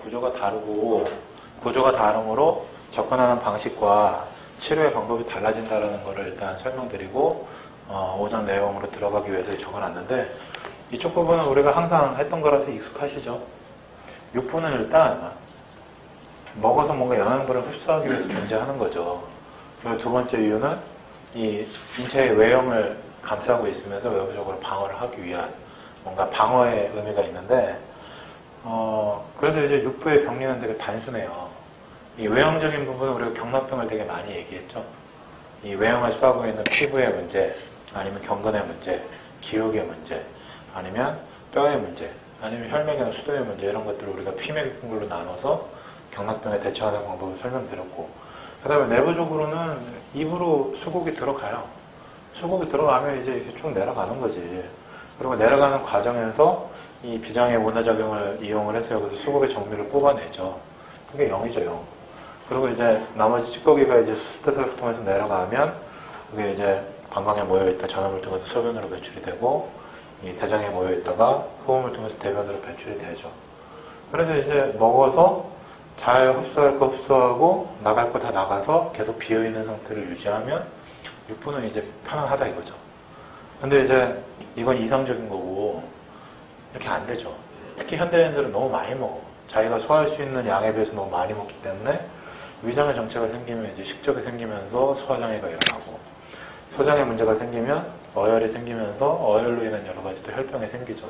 구조가 다르고 구조가 다름으로 접근하는 방식과 치료의 방법이 달라진다는 것을 일단 설명드리고 오전 내용으로 들어가기 위해서 적어놨는데 이쪽 부분은 우리가 항상 했던 거라서 익숙하시죠. 육부는 일단 먹어서 뭔가 영양분을 흡수하기 위해서 존재하는 거죠. 그리고 두 번째 이유는 이 인체의 외형을 감싸고 있으면서 외부적으로 방어를 하기 위한 뭔가 방어의 의미가 있는데 그래서 이제 육부의 병리는 되게 단순해요. 이 외형적인 부분은 우리가 경락병을 되게 많이 얘기했죠. 이 외형을 쏘고 있는 피부의 문제, 아니면 경근의 문제, 기억의 문제, 아니면 뼈의 문제, 아니면 혈맥이나 수도의 문제 이런 것들을 우리가 피맥근으로 나눠서 경락병에 대처하는 방법을 설명드렸고 그 다음에 내부적으로는 입으로 수국이 들어가요. 수국이 들어가면 이제 이렇게 쭉 내려가는 거지. 그리고 내려가는 과정에서 이 비장의 원화작용을 이용을 해서 여기서 수국의 정밀을 뽑아내죠. 그게 0이죠, 0. 그리고 이제 나머지 찌꺼기가 이제 수습대사를 통해서 내려가면 그게 이제 방광에 모여있다 전염을 통해서 소변으로 배출이 되고 이 대장에 모여있다가 호흡을 통해서 대변으로 배출이 되죠. 그래서 이제 먹어서 잘 흡수할 거 흡수하고 나갈 거 다 나가서 계속 비어있는 상태를 유지하면 육부는 이제 편안하다 이거죠. 근데 이제 이건 이상적인 거고 이렇게 안 되죠. 특히 현대인들은 너무 많이 먹어. 자기가 소화할 수 있는 양에 비해서 너무 많이 먹기 때문에 위장의 정체가 생기면 이제 식적이 생기면서 소화장애가 일어나고 소장에 문제가 생기면 어혈이 생기면서 어혈로 인한 여러 가지 또 혈병이 생기죠.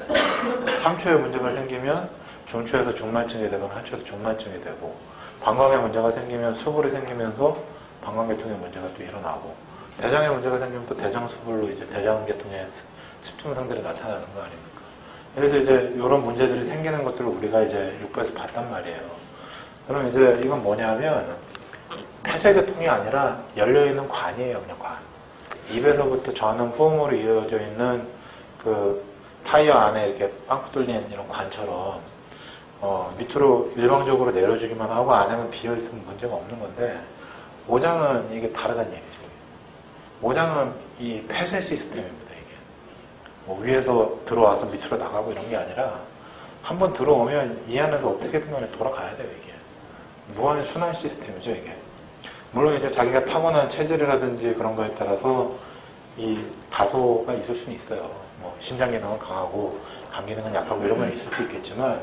삼초에 문제가 생기면 중초에서 중만증이 되거나 하초에서 중만증이 되고 방광에 문제가 생기면 수불이 생기면서 방광계통에 문제가 또 일어나고 대장에 문제가 생기면 또 대장수불로 이제 대장계통의 습증상들이 나타나는 거 아닙니까? 그래서 이제 이런 문제들이 생기는 것들을 우리가 이제 육부에서 봤단 말이에요. 그럼 이제 이건 뭐냐면 폐쇄계통이 아니라 열려있는 관이에요. 그냥 관. 입에서부터 전은 후음으로 이어져 있는 그 타이어 안에 이렇게 빵꾸 뚫린 이런 관처럼 밑으로 일방적으로 내려주기만 하고 안에는 비어있으면 문제가 없는 건데 모장은 이게 다르다는 얘기죠. 모장은 이 폐쇄 시스템입니다. 이게 뭐 위에서 들어와서 밑으로 나가고 이런 게 아니라 한번 들어오면 이 안에서 어떻게든 간에 돌아가야 돼요. 이게 무한 순환 시스템이죠. 이게 물론 이제 자기가 타고난 체질이라든지 그런 거에 따라서 이 다소가 있을 수는 있어요. 뭐 심장 기능은 강하고 간 기능은 약하고 이런 건 있을 수 있겠지만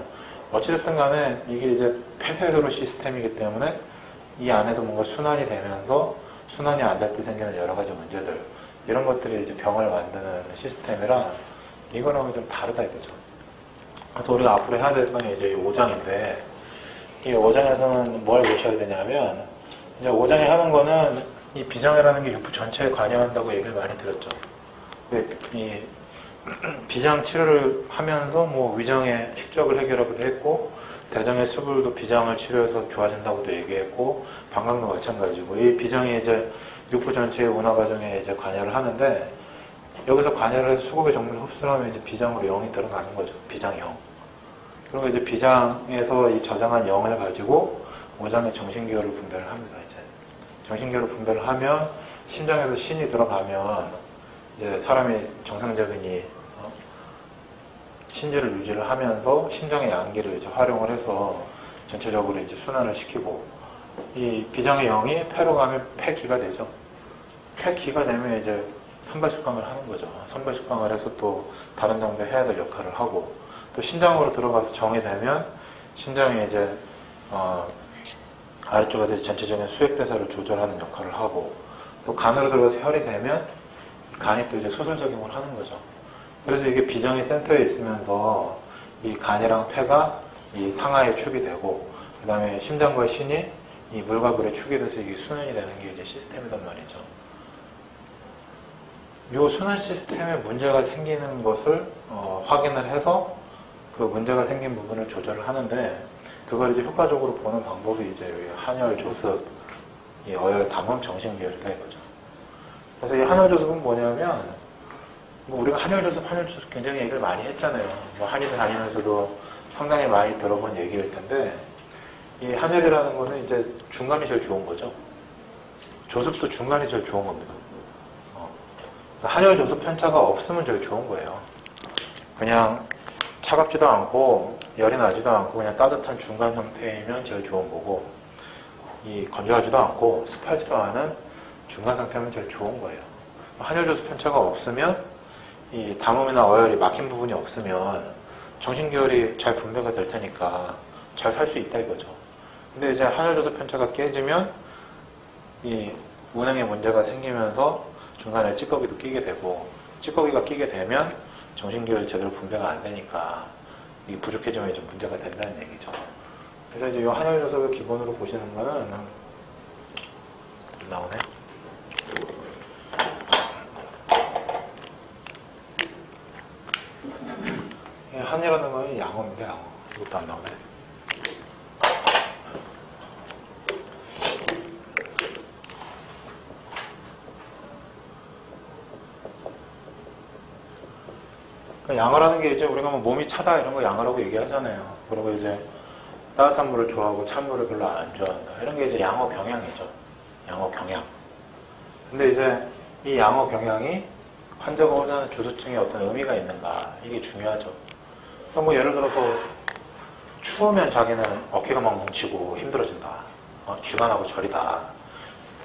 어찌됐든 간에 이게 이제 폐쇄도로 시스템이기 때문에 이 안에서 뭔가 순환이 되면서 순환이 안 될 때 생기는 여러 가지 문제들 이런 것들이 이제 병을 만드는 시스템이라 이거랑은 좀 다르다 이거죠. 그래서 우리가 앞으로 해야 될 건 이제 이 5장인데 이 5장에서는 뭘 보셔야 되냐면 이제 5장에 하는 거는 이 비장이라는 게 육부 전체에 관여한다고 얘기를 많이 드렸죠. 이 비장 치료를 하면서 뭐 위장의 식적을 해결하기도 했고 대장의 수불도 비장을 치료해서 좋아진다고도 얘기했고 방광도 마찬가지고 이 비장이 이제 육부 전체의 운화 과정에 이제 관여를 하는데 여기서 관여를 해서 수국의 정밀을 흡수하면 이제 비장으로 0이 들어가는 거죠. 비장 0. 그리고 이제 비장에서 이 저장한 0을 가지고 5장의 정신기혈을 분배를 합니다. 이제 정신기혈을 분배를 하면 심장에서 신이 들어가면 이제 사람이 정상적인 이 신지를 유지를 하면서 심장의 양기를 이제 활용을 해서 전체적으로 이제 순환을 시키고 이 비장의 0이 폐로 가면 폐기가 되죠. 폐기가 되면 이제 선발수강을 하는 거죠. 선발수강을 해서 또 다른 장도 해야 될 역할을 하고 또 신장으로 들어가서 정이 되면 신장이 이제 아래쪽에서 전체적인 수액대사를 조절하는 역할을 하고 또 간으로 들어가서 혈이 되면 간이 또 이제 소설작용을 하는 거죠. 그래서 이게 비장의 센터에 있으면서 이 간이랑 폐가 이 상하에 축이 되고 그 다음에 심장과 신이 이 물과 물에 축이 돼서 이게 순환이 되는 게 이제 시스템이란 말이죠. 이 순환 시스템에 문제가 생기는 것을 확인을 해서 그 문제가 생긴 부분을 조절을 하는데 그걸 이제 효과적으로 보는 방법이 이제 한열 조습, 이 어열 담음 정신기혈이다 이거죠. 그래서 이 한열 조습은 뭐냐면 뭐 우리가 한열 조습 굉장히 얘기를 많이 했잖아요. 뭐 한의대 다니면서도 상당히 많이 들어본 얘기일 텐데 이 한열이라는 거는 이제 중간이 제일 좋은 거죠. 조습도 중간이 제일 좋은 겁니다. 한열 조습 편차가 없으면 제일 좋은 거예요. 그냥 차갑지도 않고 열이 나지도 않고 그냥 따뜻한 중간 상태이면 제일 좋은 거고, 이 건조하지도 않고 습하지도 않은 중간 상태면 제일 좋은 거예요. 한열조수 편차가 없으면 이 담음이나 어혈이 막힌 부분이 없으면 정신기혈이 잘 분배가 될 테니까 잘 살 수 있다 이거죠. 근데 이제 한열조수 편차가 깨지면 이 운행에 문제가 생기면서 중간에 찌꺼기도 끼게 되고, 찌꺼기가 끼게 되면 정신기혈이 제대로 분배가 안 되니까 이게 부족해지면 이제 문제가 된다는 얘기죠. 그래서 이제 이 한열조석을 기본으로 보시는 거는 나오네. 한이라는 건 양어입니다. 양어. 이것도 안 나오네. 그러니까 양어라는 게 이제 우리가 뭐 몸이 차다 이런 거 양어라고 얘기하잖아요. 그리고 이제 따뜻한 물을 좋아하고 찬 물을 별로 안 좋아한다. 이런 게 이제 양어 경향이죠. 양어 경향. 근데 이제 이 양어 경향이 환자가 호소하는 주소증에 어떤 의미가 있는가, 이게 중요하죠. 그러니까 뭐 예를 들어서 추우면 자기는 어깨가 막 뭉치고 힘들어진다. 쥐가 나고 저리다.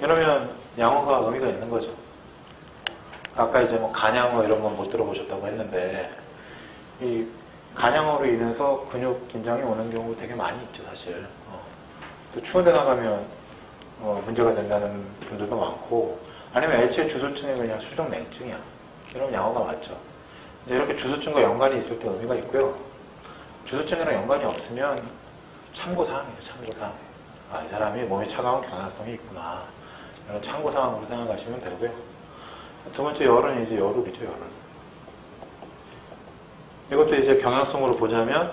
이러면 양어가 의미가 있는 거죠. 아까 이제 뭐 간양어 이런 건 못 들어보셨다고 했는데, 이 간양어로 인해서 근육 긴장이 오는 경우 되게 많이 있죠, 사실. 또 추운 데 나가면 문제가 된다는 분들도 많고, 아니면 애초에 주소증이 그냥 수족냉증이야. 이러면 양어가 맞죠. 이제 이렇게 주소증과 연관이 있을 때 의미가 있고요. 주소증이랑 연관이 없으면 참고사항이죠, 참고사항. 이 사람이 몸에 차가운 경향성이 있구나. 이런 참고사항으로 생각하시면 되고요. 두 번째 열은 이제 열울이죠, 열울. 이것도 이제 경향성으로 보자면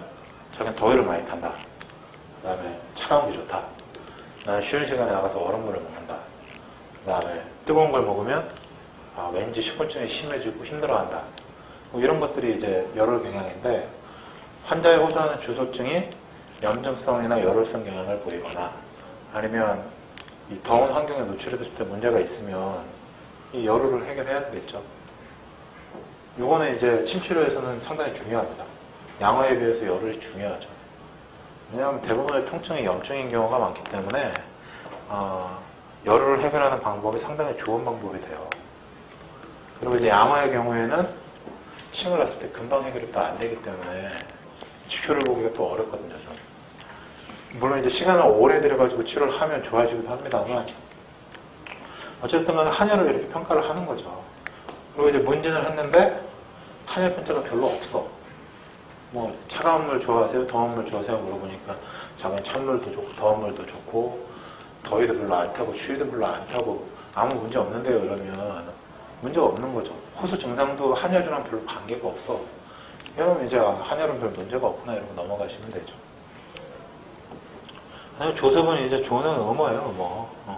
자기는 더위를 많이 탄다. 그 다음에 차가운 게 좋다. 그 다음에 쉬는 시간에 나가서 얼음물을 먹는다. 그 다음에 뜨거운 걸 먹으면 왠지 식곤증이 심해지고 힘들어한다. 뭐 이런 것들이 이제 열울 경향인데, 환자의 호소하는 주소증이 염증성이나 열울성 경향을 보이거나 아니면 이 더운 환경에 노출됐을 때 문제가 있으면 이 열울을 해결해야 되겠죠. 요거는 이제 침치료에서는 상당히 중요합니다. 양어에 비해서 열울이 중요하죠. 왜냐하면 대부분의 통증이 염증인 경우가 많기 때문에 열울을 해결하는 방법이 상당히 좋은 방법이 돼요. 그리고 이제 양어의 경우에는 침을 놨을 때 금방 해결이 또 안 되기 때문에 치료를 보기가 또 어렵거든요, 좀. 물론 이제 시간을 오래 들여가지고 치료를 하면 좋아지기도 합니다만, 어쨌든 간에 한열을 이렇게 평가를 하는 거죠. 그리고 이제 문진을 했는데 한열 편차가 별로 없어. 뭐 차가운 물 좋아하세요? 더운 물 좋아하세요? 물어보니까 자기는 찬물도 좋고 더운 물도 좋고 더위도 별로 안 타고 추위도 별로 안 타고 아무 문제 없는데요, 이러면 문제가 없는 거죠. 호소 증상도 한열이랑 별로 관계가 없어. 이러면 이제 한열은 별 문제가 없구나 이러고 넘어가시면 되죠. 조습은 이제 조는 음어예요, 음어.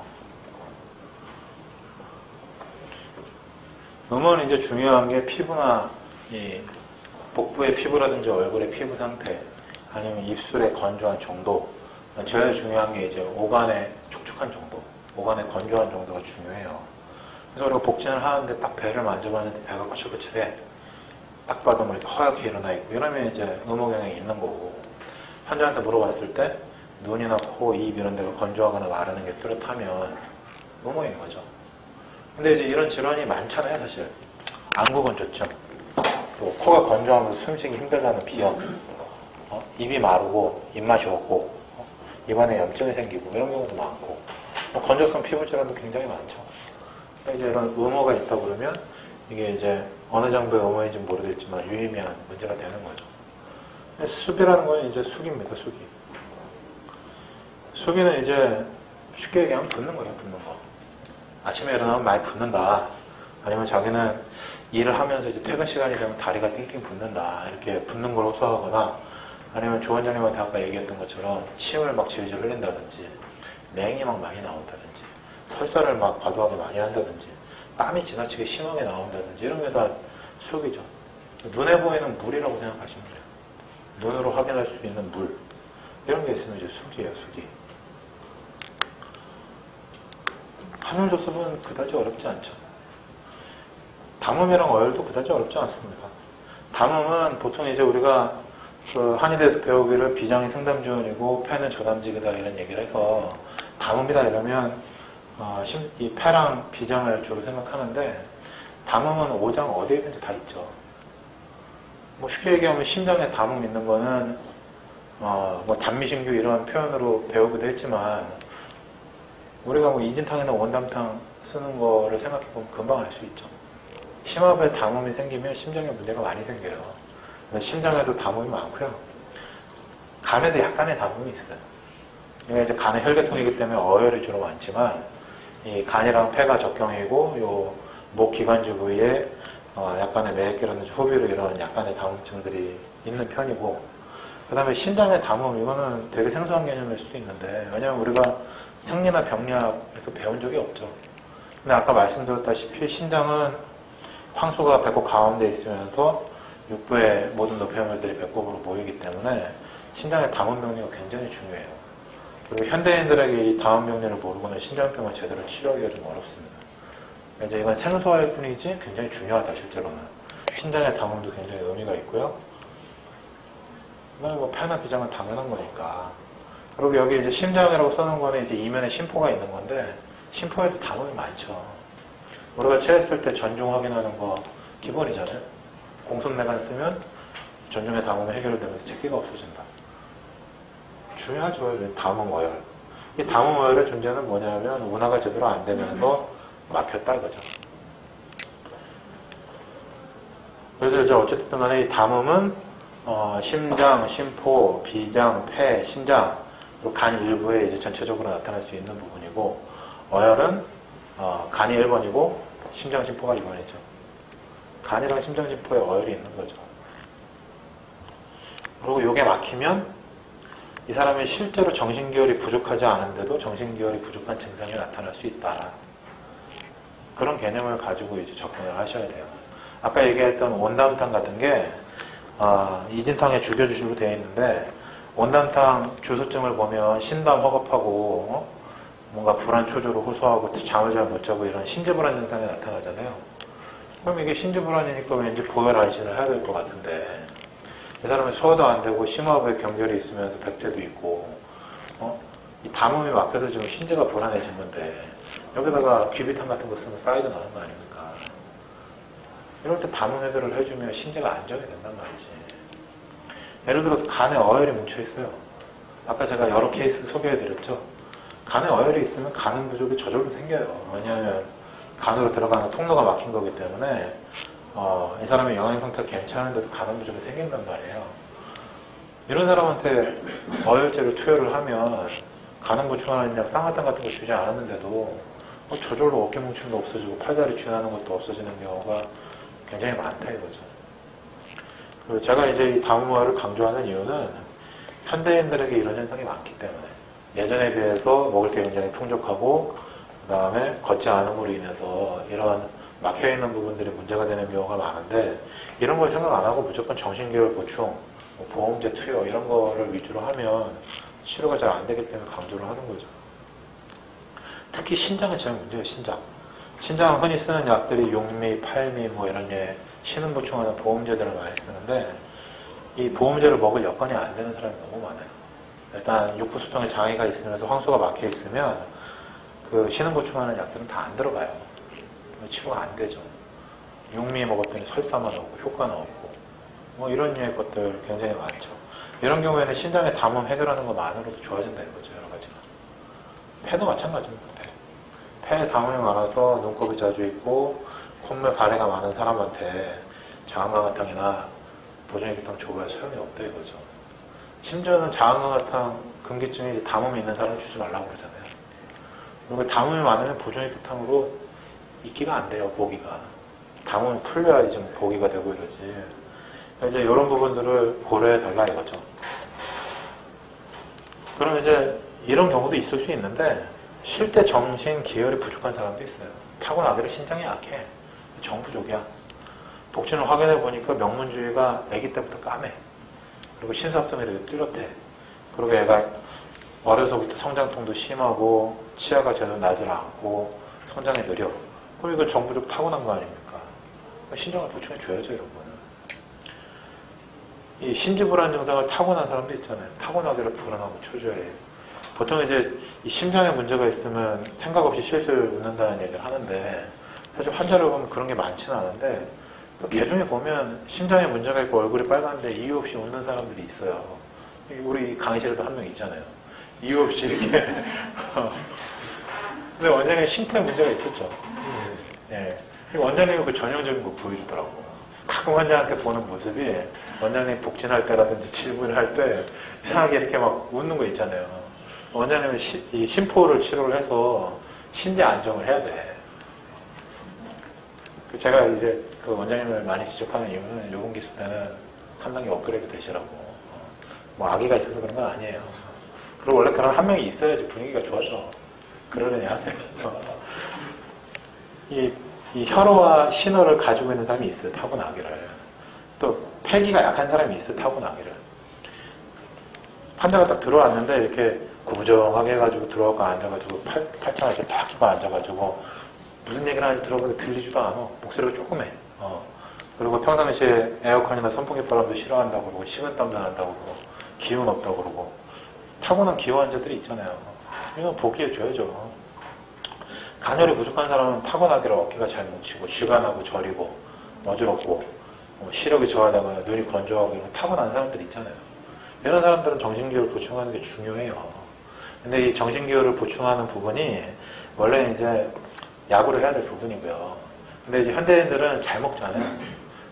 음어는 이제 중요한 게 피부나 이 복부의 피부라든지 얼굴의 피부 상태, 아니면 입술의 건조한 정도. 제일 중요한 게 이제 오간의 촉촉한 정도, 오간의 건조한 정도가 중요해요. 그래서 우리가 복진을 하는데 딱 배를 만져봤는데 배가 거칠거칠해. 딱 봐도 뭐 이렇게 허옇게 일어나 있고 이러면 이제 음어 경향이 있는 거고, 환자한테 물어봤을 때 눈이나 코, 입 이런 데가 건조하거나 마르는 게 뚜렷하면 음어인 거죠. 근데 이제 이런 질환이 많잖아요, 사실. 안구건조증, 또 코가 건조하면서 숨쉬기 힘들다는 비염, 입이 마르고 입맛이 없고 입안에 염증이 생기고 이런 경우도 많고, 건조성 피부 질환도 굉장히 많죠. 그러니까 이제 이런 음어가 있다 그러면 이게 이제 어느 정도의 음어인지 모르겠지만 유의미한 문제가 되는 거죠. 숙이라는 건 이제 숙입니다, 숙이. 숙이는 이제 쉽게 얘기하면 붓는 거예요, 붓는 거. 아침에 일어나면 많이 붓는다. 아니면 자기는 일을 하면서 이제 퇴근 시간이 되면 다리가 띵띵 붓는다. 이렇게 붓는 걸 호소하거나, 아니면 조 원장님한테 아까 얘기했던 것처럼 침을 막 질질 흘린다든지, 냉이 막 많이 나온다든지, 설사를 막 과도하게 많이 한다든지, 땀이 지나치게 심하게 나온다든지, 이런 게 다 숙이죠. 눈에 보이는 물이라고 생각하시면 돼요. 눈으로 확인할 수 있는 물. 이런 게 있으면 이제 숙이에요, 숙이. 한열조습은 그다지 어렵지 않죠. 담음이랑 어혈도 그다지 어렵지 않습니다. 담음은 보통 이제 우리가 그 한의대에서 배우기를 비장이 승담지원이고 폐는 저담직이다 이런 얘기를 해서 담음이다 이러면 이 폐랑 비장을 주로 생각하는데 담음은 오장 어디에든지 다 있죠. 뭐 쉽게 얘기하면 심장에 담음 있는 거는 뭐 단미신규 이런 표현으로 배우기도 했지만 우리가 뭐 이진탕이나 원담탕 쓰는 거를 생각해보면 금방 알 수 있죠. 심압에 담음이 생기면 심장에 문제가 많이 생겨요. 심장에도 담음이 많고요. 간에도 약간의 담음이 있어요. 이게 이제 간의 혈계통이기 때문에 어혈이 주로 많지만 이 간이랑 폐가 적경이고 요 목 기관지 부위에 약간의 매획기라든지 호비로 이런 약간의 담음증들이 있는 편이고 그 다음에 신장의 담음 이거는 되게 생소한 개념일 수도 있는데 왜냐하면 우리가 생리나 병리학에서 배운 적이 없죠. 근데 아까 말씀드렸다시피 신장은 황수가 배꼽 가운데 있으면서 육부의 모든 노폐물들이 배꼽으로 모이기 때문에 신장의 담음 병리가 굉장히 중요해요. 그리고 현대인들에게 이 담음 병리를 모르고는 신장병을 제대로 치료하기가 좀 어렵습니다. 이제 이건 생소할 뿐이지 굉장히 중요하다 실제로는. 신장의 담음도 굉장히 의미가 있고요. 그다음에 뭐 폐나 비장은 당연한 거니까. 그리고 여기 이제 심장이라고 써놓은 거는 이제 이면에 심포가 있는 건데 심포에도 담음이 많죠. 우리가 체했을 때 전중 확인하는 거 기본이잖아요. 공손내간 쓰면 전중의 담음이 해결되면서 체기가 없어진다. 중요하죠. 담음 어혈. 이 담음 어혈의 존재는 뭐냐면 운하가 제대로 안 되면서 막혔다 이거죠. 그래서 이제 어쨌든 간에 이 담음은 심장, 심포, 비장, 폐, 신장, 그리고 간 일부에 이제 전체적으로 나타날 수 있는 부분이고 어혈은 간이 1번이고 심장, 심포가 2번이죠. 간이랑 심장, 심포에 어혈이 있는 거죠. 그리고 이게 막히면 이 사람이 실제로 정신기혈이 부족하지 않은데도 정신기혈이 부족한 증상이 나타날 수 있다. 그런 개념을 가지고 이제 접근을 하셔야 돼요. 아까 얘기했던 원담탕 같은 게 이진탕의 주교주식으로 되어 있는데 원담탕 주소증을 보면 신담 허겁하고 뭔가 불안 초조로 호소하고 잠을 잘 못 자고 이런 신지불안 증상이 나타나잖아요. 그럼 이게 신지불안이니까 왠지 보혈안신을 해야 될 것 같은데 이 사람은 소화도 안 되고 심화부에 경결이 있으면서 백제도 있고 이 담음이 막혀서 지금 신지가 불안해진 건데 여기다가 귀비탕 같은 거 쓰면 사이드 나는 거 아닙니까? 이럴 때 담음 해결을 해주면 신지가 안정이 된단 말이지. 예를 들어서 간에 어혈이 뭉쳐있어요. 아까 제가 여러 케이스 소개해드렸죠. 간에 어혈이 있으면 간음 부족이 저절로 생겨요. 왜냐하면 간으로 들어가는 통로가 막힌 거기 때문에 이 사람의 영양 상태가 괜찮은데도 간음 부족이 생긴단 말이에요. 이런 사람한테 어혈제를 투여를 하면 간음 보충하는 약 쌍화탕 같은 거 주지 않았는데도 저절로 어깨 뭉침도 없어지고 팔다리 쥐나는 것도 없어지는 경우가 굉장히 많다 이거죠. 그리고 제가 이제 이 담음어혈을 강조하는 이유는 현대인들에게 이런 현상이 많기 때문에 예전에 비해서 먹을 게 굉장히 풍족하고 그 다음에 걷지 않음으로 인해서 이런 막혀있는 부분들이 문제가 되는 경우가 많은데 이런 걸 생각 안 하고 무조건 정신계열 보충, 보험제 투여 이런 거를 위주로 하면 치료가 잘 안 되기 때문에 강조를 하는 거죠. 특히 신장이 제일 문제예요. 신장은 흔히 쓰는 약들이 육미, 팔미 뭐 이런 류의 신음 보충하는 보험제들을 많이 쓰는데 이 보험제를 먹을 여건이 안 되는 사람이 너무 많아요. 일단 육부소통에 장애가 있으면서 황수가 막혀 있으면 그 신음 보충하는 약들은 다 안 들어가요. 치료가 안 되죠. 육미 먹었더니 설사만 오고 효과는 없고 뭐 이런 류의 것들 굉장히 많죠. 이런 경우에는 신장의 담음 해결하는 것만으로도 좋아진다 이거죠. 여러 가지가. 폐도 마찬가지입니다. 폐에 담음이 많아서 눈곱이 자주 있고 콧물 가래가 많은 사람한테 자한강화탕이나 보존액기탕 줘봐야 소용이 없다 이거죠. 심지어는 자한강화탕 금기증이 담음이 있는 사람 주지 말라고 그러잖아요. 그리고 담음이 많으면 보존액기탕으로 있기가 안 돼요. 보기가. 담음이 풀려야지 좀 보기가 되고 이러지. 이제 이런 부분들을 고려해 달라 이거죠. 그럼 이제 이런 경우도 있을 수 있는데 실제 정신 기혈이 부족한 사람도 있어요. 타고나기로 신장이 약해. 정부족이야. 독진을 확인해 보니까 명문주의가 아기 때부터 까매. 그리고 신수합성이 되게 뚜렷해. 그리고 얘가 어려서부터 성장통도 심하고 치아가 제대로 나질 않고 성장이 느려. 그럼 이거 정부족 타고난 거 아닙니까? 신장을 보충해 줘야죠 이런 거는. 이 신지불안 증상을 타고난 사람도 있잖아요. 타고나기를 불안하고 초조해. 보통 이제 이 심장에 문제가 있으면 생각 없이 실실 웃는다는 얘기를 하는데, 사실 환자를 보면 그런 게 많지는 않은데, 또 개중에 보면 심장에 문제가 있고 얼굴이 빨간데 이유 없이 웃는 사람들이 있어요. 우리 강의실에도 한 명 있잖아요. 이유 없이 이렇게. 근데 원장님 심폐에 문제가 있었죠. 예. 그리고 원장님은 그 전형적인 거 보여주더라고. 가끔 환자한테 보는 모습이 원장님 복진할 때라든지 질문을 할 때 이상하게 이렇게 막 웃는 거 있잖아요. 원장님은 이 심포를 치료를 해서 신재 안정을 해야 돼. 제가 이제 그 원장님을 많이 지적하는 이유는 요번 기수 때는 한 단계 업그레이드 되시라고. 뭐 아기가 있어서 그런 건 아니에요. 그리고 원래 그런 한 명이 있어야지 분위기가 좋아져. 그러려니 하세요. 이 혈어와 신어를 가지고 있는 사람이 있어요. 타고나기를. 또 폐기가 약한 사람이 있어요. 타고나기를. 환자가 딱 들어왔는데 이렇게 구부정하게 해가지고 들어가고 앉아가지고 팔짱을 이렇게 딱 끼고 앉아가지고 무슨 얘기를 하는지 들어보는데 들리지도 않아. 목소리가 조그매. 그리고 평상시에 에어컨이나 선풍기 바람도 싫어한다고 그러고 식은땀도 난다고 그러고 기운 없다고 그러고 타고난 기호 환자들이 있잖아요. 이건 복귀해줘야죠. 간혈이 부족한 사람은 타고나기를 어깨가 잘 뭉치고 쥐간하고 저리고 어지럽고 시력이 저하다거나 눈이 건조하고 이런 타고난 사람들이 있잖아요. 이런 사람들은 정신기호를 보충하는 게 중요해요. 근데 이 정신기호를 보충하는 부분이 원래 이제 약으로 해야 될 부분이고요. 근데 이제 현대인들은 잘 먹잖아요.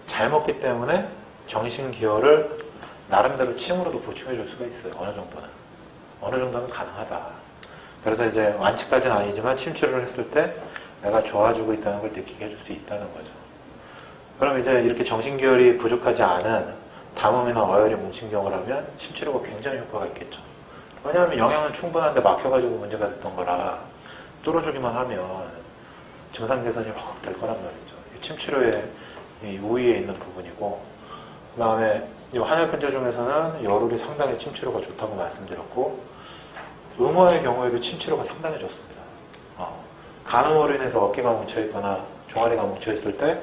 잘 먹기 때문에 정신기호를 나름대로 침으로도 보충해 줄 수가 있어요. 어느 정도는. 어느 정도는 가능하다. 그래서 이제 완치까지는 아니지만 침치료를 했을 때 내가 좋아지고 있다는 걸 느끼게 해줄 수 있다는 거죠. 그럼 이제 이렇게 정신기혈이 부족하지 않은 담음이나 어혈이 뭉친 경우라면 침치료가 굉장히 효과가 있겠죠. 왜냐하면 영양은 충분한데 막혀가지고 문제가 됐던 거라 뚫어주기만 하면 증상 개선이 확 될 거란 말이죠. 침치료의 이 우위에 있는 부분이고, 그 다음에 이 한혈변제 중에서는 열울이 상당히 침치료가 좋다고 말씀드렸고, 음호의 경우에도 침치료가 상당히 좋습니다. 간음으로 인해서 어깨가 뭉쳐있거나 종아리가 뭉쳐있을 때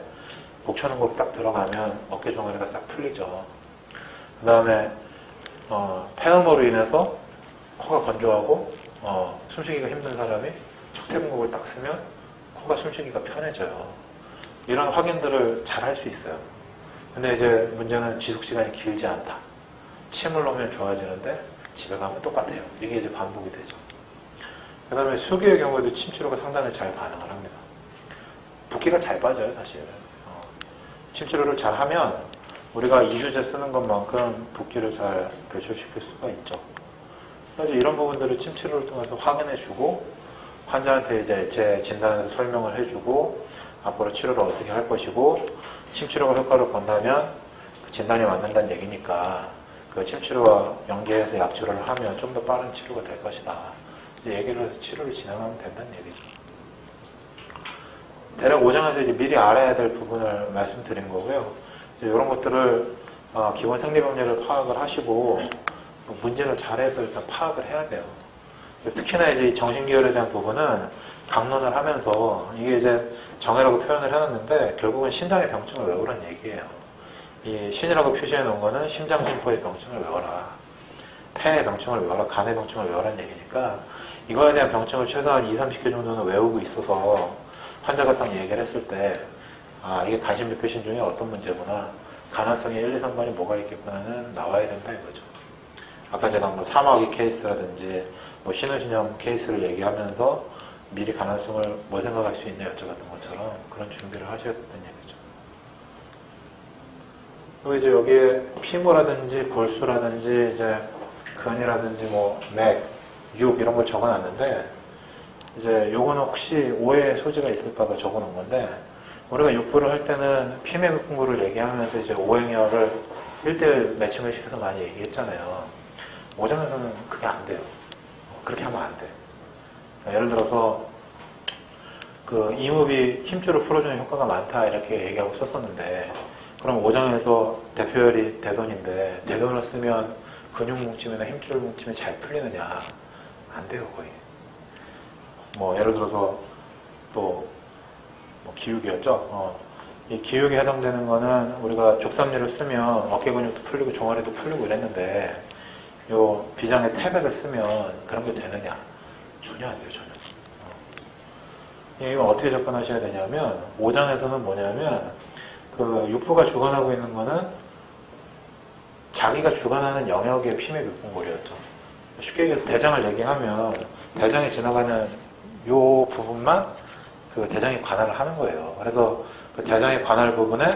목천음곡 딱 들어가면 어깨 종아리가 싹 풀리죠. 그 다음에 폐음으로 인해서 코가 건조하고 숨쉬기가 힘든 사람이 척태공곡을 딱 쓰면 코가 숨쉬기가 편해져요. 이런 확인들을 잘 할 수 있어요. 근데 이제 문제는 지속시간이 길지 않다. 침을 놓으면 좋아지는데 집에 가면 똑같아요. 이게 이제 반복이 되죠. 그 다음에 수기의 경우에도 침치료가 상당히 잘 반응을 합니다. 붓기가 잘 빠져요, 사실. 침치료를 잘 하면 우리가 이주제 쓰는 것만큼 붓기를 잘 배출시킬 수가 있죠. 그래서 이런 부분들을 침치료를 통해서 확인해주고 환자한테 이제 제 진단에서 설명을 해주고 앞으로 치료를 어떻게 할 것이고 침치료가 효과를 본다면 그 진단이 맞는다는 얘기니까 그 침치료와 연계해서 약치료를 하면 좀 더 빠른 치료가 될 것이다. 이제 얘기를 해서 치료를 진행하면 된다는 얘기죠. 대략 5장에서 이제 미리 알아야 될 부분을 말씀드린 거고요. 이제 이런 것들을 기본 생리병리를 파악을 하시고 문제를 잘해서 일단 파악을 해야 돼요. 특히나 이제 이 정신기혈에 대한 부분은 강론을 하면서 이게 이제 정해라고 표현을 해놨는데 결국은 신장의 병증을 외우라는 얘기예요. 이 신이라고 표시해 놓은 거는 심장심포의 병증을 외워라. 폐의 병증을 외워라. 간의 병증을 외워라는 얘기니까 이거에 대한 병증을 최소한 2, 30개 정도는 외우고 있어서 환자가 딱 얘기를 했을 때 이게 간신비표신 중에 어떤 문제구나. 가능성이 1, 2, 3번이 뭐가 있겠구나는 나와야 된다 이거죠. 아까 제가 뭐 사마귀 케이스라든지 뭐 신우신염 케이스를 얘기하면서 미리 가능성을 뭐 생각할 수 있냐 여쭤봤던 것처럼 그런 준비를 하셔야 된다는 얘기죠. 그리고 이제 여기에 피부라든지 골수라든지 이제 근이라든지 뭐 맥, 육 이런 걸 적어놨는데 이제 요거는 혹시 오해의 소지가 있을까봐 적어놓은 건데 우리가 육부를 할 때는 피맥 공부를 얘기하면서 이제 오행혈을 1대1 매칭을 시켜서 많이 얘기했잖아요. 오장에서는 그게 안 돼요. 그렇게 하면 안 돼. 예를 들어서 그 이무비 힘줄을 풀어주는 효과가 많다 이렇게 얘기하고 썼었는데 그럼 오장에서 대표혈이 대돈인데 대돈을 쓰면 근육 뭉침이나 힘줄 뭉침이 잘 풀리느냐? 안 돼요 거의. 뭐 예를 들어서 또 뭐 기육이었죠. 이 기육에 해당되는 거는 우리가 족삼리를 쓰면 어깨 근육도 풀리고 종아리도 풀리고 이랬는데 요 비장의 태백을 쓰면 그런 게 되느냐? 전혀 안 돼요, 전혀. 이거 어떻게 접근하셔야 되냐면 5장에서는 뭐냐면 그 육부가 주관하고 있는 거는 자기가 주관하는 영역의 피맥 육분골이었죠. 쉽게 얘기해서 대장을 얘기하면 대장이 지나가는 요 부분만 그 대장이 관할을 하는 거예요. 그래서 그 대장의 관할 부분에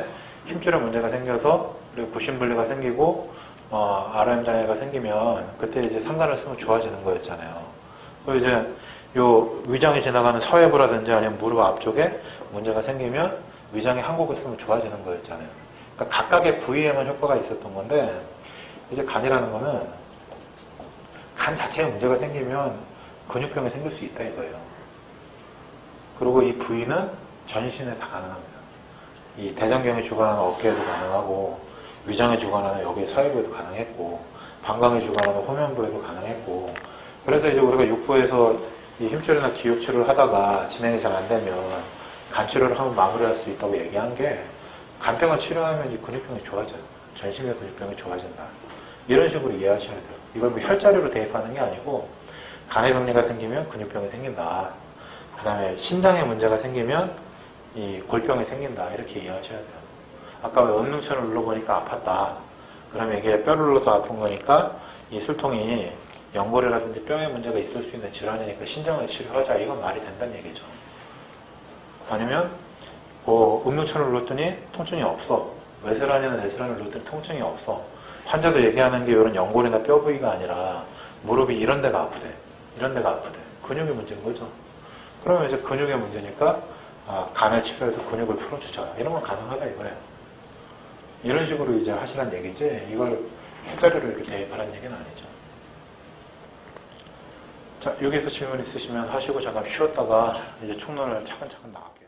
힘줄에 문제가 생겨서 그리고 부심분리가 생기고 RM장애가 생기면 그때 이제 상관을 쓰면 좋아지는 거였잖아요. 그리고 이제 요 위장이 지나가는 서해부라든지 아니면 무릎 앞쪽에 문제가 생기면 위장에 항곡을 쓰면 좋아지는 거였잖아요. 그러니까 각각의 부위에만 효과가 있었던 건데 이제 간이라는 거는 간 자체에 문제가 생기면 근육병이 생길 수 있다 이거예요. 그리고 이 부위는 전신에 다 가능합니다. 이 대장경에 주관하는 어깨에도 가능하고 위장에 주관하는 여기 서해부에도 가능했고 방광에 주관하는 호면부에도 가능했고 그래서 이제 우리가 육부에서 이 힘줄이나 기육 치료를 하다가 진행이 잘 안 되면 간 치료를 하면 마무리할 수 있다고 얘기한 게 간병을 치료하면 이 근육병이 좋아져요. 전신의 근육병이 좋아진다. 이런 식으로 이해하셔야 돼요. 이걸 뭐 혈자리로 대입하는 게 아니고 간의 병리가 생기면 근육병이 생긴다. 그 다음에 신장에 문제가 생기면 이 골병이 생긴다. 이렇게 이해하셔야 돼요. 아까 왜 음능천을 눌러보니까 아팠다. 그러면 이게 뼈를 눌러서 아픈 거니까 이 술통이 연골이라든지 뼈에 문제가 있을 수 있는 질환이니까 신장을 치료하자. 이건 말이 된다는 얘기죠. 아니면 음능천을 눌렀더니 통증이 없어. 외슬환이나 내슬환을 눌렀더니 통증이 없어. 환자도 얘기하는 게 이런 연골이나 뼈 부위가 아니라 무릎이 이런 데가 아프대. 이런 데가 아프대. 근육이 문제인 거죠. 그러면 이제 근육의 문제니까 간을 치료해서 근육을 풀어주자. 이런 건 가능하다 이거예요. 이런 식으로 이제 하시란 얘기지 이걸 혈자리로 이렇게 대입하라는 얘기는 아니죠. 자, 여기서 질문 있으시면 하시고 잠깐 쉬었다가 이제 총론을 차근차근 나갈게요.